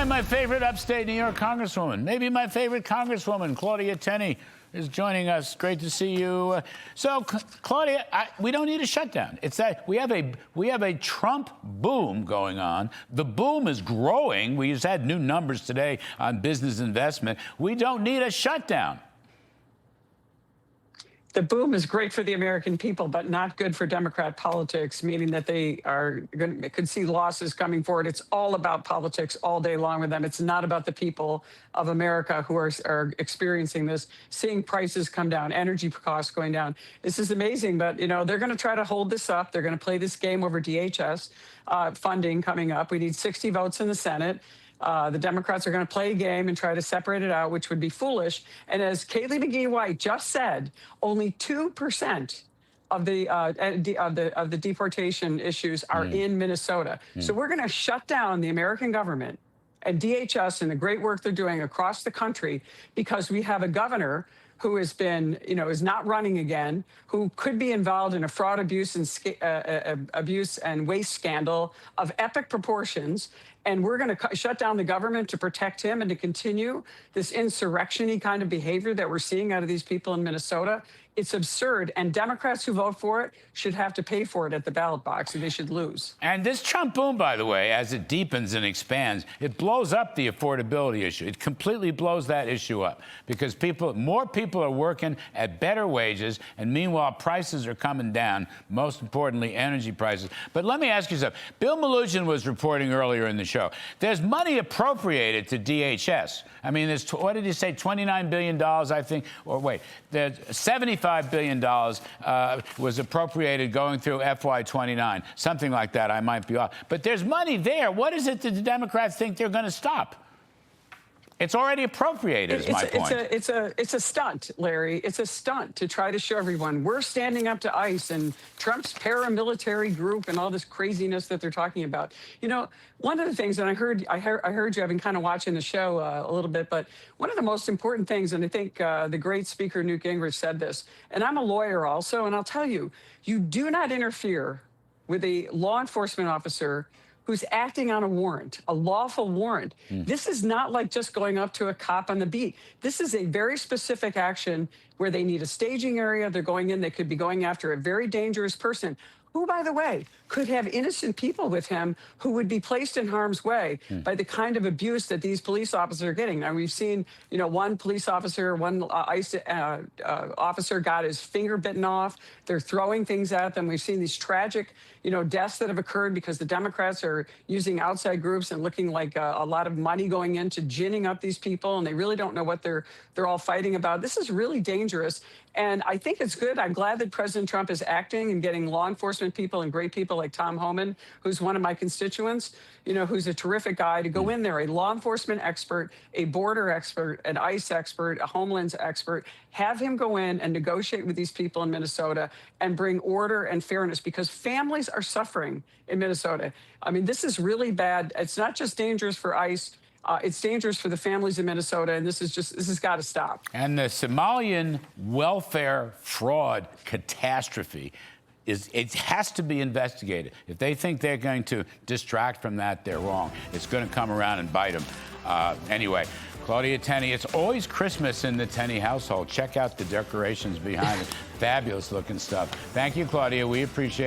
And my favorite upstate New York congresswoman, maybe my favorite congresswoman, Claudia Tenney, is joining us. Great to see you. So, Claudia, we don't need a shutdown. It's that we have a Trump boom going on. The boom is growing. We just had new numbers today on business investment. We don't need a shutdown. The boom is great for the American people, but not good for Democrat politics, meaning that they could see losses coming forward. It's all about politics all day long with them. It's not about the people of America who are experiencing this, seeing prices come down, energy costs going down. This is amazing, but you know they're going to try to hold this up. They're going to play this game over DHS funding coming up. We need 60 votes in the Senate. The Democrats are going to play a game and try to separate it out, which would be foolish. And as Kayleigh McGee-White just said, only 2% of the deportation issues are in Minnesota. So we're going to shut down the American government and DHS and the great work they're doing across the country because we have a governor who has been, is not running again, who could be involved in a fraud, abuse, and waste scandal of epic proportions. And we're going to shut down the government to protect him and to continue this insurrection-y kind of behavior that we're seeing out of these people in Minnesota. It's absurd. And Democrats who vote for it should have to pay for it at the ballot box, and they should lose. And this Trump boom, by the way, as it deepens and expands, it blows up the affordability issue. It completely blows that issue up because more people are working at better wages, and meanwhile, prices are coming down, most importantly, energy prices. But let me ask you something. Bill Melugin was reporting earlier in the show. There's money appropriated to DHS. I mean, there's, what did he say, $29 billion, I think, or wait, there's $75 billion was appropriated going through FY29, something like that. I might be off. But there's money there. What is it that the Democrats think they're going to stop? It's already appropriated, is my point. It's a stunt, Larry. It's a stunt to try to show everyone we're standing up to ICE and Trump's paramilitary group and all this craziness that they're talking about. You know, one of the things, and I heard you, I've been kind of watching the show a little bit, but one of the most important things, and I think the great speaker Newt Gingrich said this, and I'm a lawyer also, and I'll tell you, you do not interfere with a law enforcement officer who's acting on a warrant, a lawful warrant. This is not like just going up to a cop on the beat. This is a very specific action where they need a staging area. They're going in, they could be going after a very dangerous person who, by the way, could have innocent people with him who would be placed in harm's way by the kind of abuse that these police officers are getting. Now, we've seen, one police officer, one ICE officer got his finger bitten off. They're throwing things at them. We've seen these tragic, deaths that have occurred because the Democrats are using outside groups and looking like a lot of money going into ginning up these people, and they really don't know what they're all fighting about. This is really dangerous, and I think it's good. I'm glad that President Trump is acting and getting law enforcement people and great people like Tom Homan, who's one of my constituents, who's a terrific guy, to go in there, a law enforcement expert, a border expert, an ICE expert, a Homeland expert, have him go in and negotiate with these people in Minnesota and bring order and fairness, because families are suffering in Minnesota. I mean, this is really bad. It's not just dangerous for ICE. It's dangerous for the families in Minnesota, and this has got to stop. And the Somalian welfare fraud catastrophe it has to be investigated. If they think they're going to distract from that, they're wrong. It's going to come around and bite them. Anyway, Claudia Tenney, it's always Christmas in the Tenney household. Check out the decorations behind it. Fabulous looking stuff. Thank you, Claudia. We appreciate it.